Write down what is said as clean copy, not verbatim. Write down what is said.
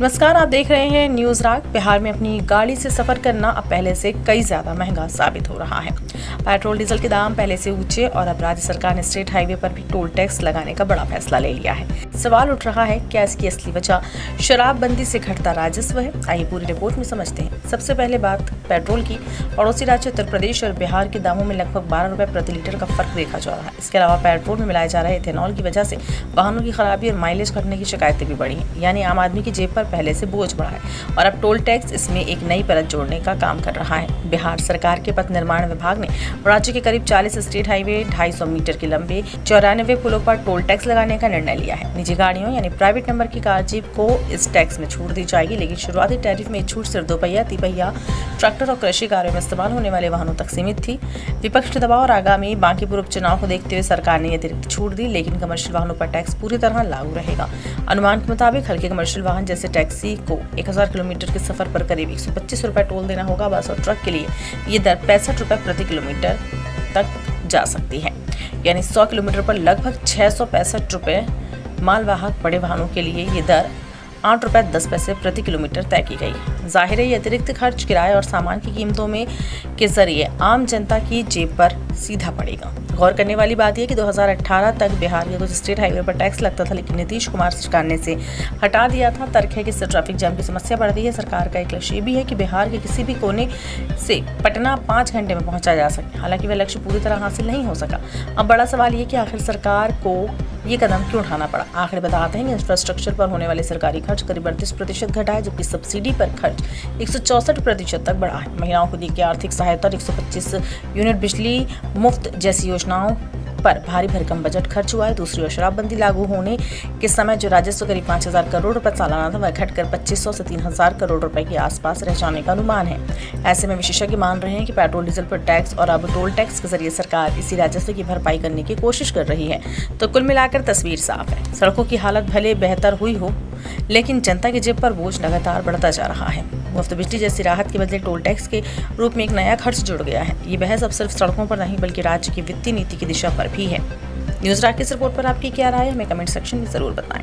नमस्कार, आप देख रहे हैं न्यूज़ राग। बिहार में अपनी गाड़ी से सफ़र करना अब पहले से कई ज़्यादा महंगा साबित हो रहा है। पेट्रोल डीजल के दाम पहले से ऊंचे और अब राज्य सरकार ने स्टेट हाईवे पर भी टोल टैक्स लगाने का बड़ा फैसला ले लिया है। सवाल उठ रहा है, क्या इसकी असली वजह शराबबंदी से घटता राजस्व है? आइए पूरी रिपोर्ट में समझते हैं। सबसे पहले बात पेट्रोल की। पड़ोसी राज्य उत्तर प्रदेश और बिहार के दामों में लगभग 12 रुपए प्रति लीटर का फर्क देखा जा रहा है। इसके अलावा पेट्रोल में मिलाए जा रहे इथेनॉल की वजह से वाहनों की खराबी और माइलेज घटने की शिकायतें भी बढ़ी हैं। यानी आम आदमी की जेब पर पहले से बोझ बढ़ा है और अब टोल टैक्स इसमें एक नई परत जोड़ने का काम कर रहा है। बिहार सरकार के पथ निर्माण विभाग ने राज्य के करीब 40 स्टेट हाईवे, 250 मीटर के लंबे 94 पुलों पर टोल टैक्स लगाने का निर्णय लिया है। निजी गाड़ियों यानी प्राइवेट नंबर की कार जीप को इस टैक्स में छूट दी जाएगी, लेकिन शुरुआती टैरिफ में छूट सिर्फ 2 पहिया, 3 पहिया, ट्रैक्टर और कृषि कार्यों में इस्तेमाल होने वाले वाहनों तक सीमित थी। विपक्ष के दबाव और आगामी बांकीपुर उपचुनाव को देखते हुए सरकार ने अतिरिक्त छूट दी, लेकिन कमर्शियल वाहनों पर टैक्स पूरी तरह लागू रहेगा। अनुमान के मुताबिक हल्के कमर्शियल वाहन जैसे टैक्सी को 1000 किलोमीटर के सफर पर करीब 125 रुपए टोल देना होगा। बस और ट्रक के लिए ये दर 65 रुपए प्रति किलोमीटर तक जा सकती है, यानी 100 किलोमीटर पर लगभग 665 रुपए। मालवाहक बड़े वाहनों के लिए ये दर 8 रुपए 10 पैसे प्रति किलोमीटर तय की गई। जाहिर है ये अतिरिक्त खर्च किराए और सामान की कीमतों में के जरिए आम जनता की जेब पर सीधा पड़ेगा। गौर करने वाली बात यह कि 2018 तक बिहार के कुछ स्टेट हाईवे पर टैक्स लगता था, लेकिन नीतीश कुमार सरकार ने इसे हटा दिया था। तर्क है कि इससे ट्रैफिक जाम की समस्या बढ़ रही है। सरकार का एक लक्ष्य ये भी है कि बिहार के किसी भी कोने से पटना 5 घंटे में पहुंचा जा सके। हालांकि वह लक्ष्य पूरी तरह हासिल नहीं हो सका। अब बड़ा सवाल ये कि आखिर सरकार को ये कदम क्यों उठाना पड़ा। आखिर बताते हैं कि इंफ्रास्ट्रक्चर पर होने वाले सरकारी खर्च करीब 38% घटा है, जबकि सब्सिडी पर खर्च 164% तक बढ़ा है। महिलाओं को दी गई आर्थिक सहायता और 125 यूनिट बिजली मुफ्त जैसी योजनाओं पर भारी भरकम बजट खर्च हुआ है। दूसरी ओर शराबबंदी लागू होने के समय जो राजस्व करीब 5000 करोड़ रुपए सालाना था, वह घटकर 2500 से 3000 करोड़ रुपए के आसपास रह जाने का अनुमान है। ऐसे में विशेषज्ञ मान रहे हैं कि पेट्रोल डीजल पर टैक्स और अब टोल टैक्स के जरिए सरकार इसी राजस्व की भरपाई करने की कोशिश कर रही है। तो कुल मिलाकर तस्वीर साफ है। सड़कों की हालत भले बेहतर हुई हो, लेकिन जनता की जेब पर बोझ लगातार बढ़ता जा रहा है। मुफ्त बिजली जैसी राहत के बदले टोल टैक्स के रूप में एक नया खर्च जुड़ गया है। ये बहस अब सिर्फ सड़कों पर नहीं, बल्कि राज्य की वित्तीय नीति की दिशा पर भी है। न्यूज़ राग की इस रिपोर्ट पर आपकी क्या राय है, हमें कमेंट सेक्शन में जरूर बताएं।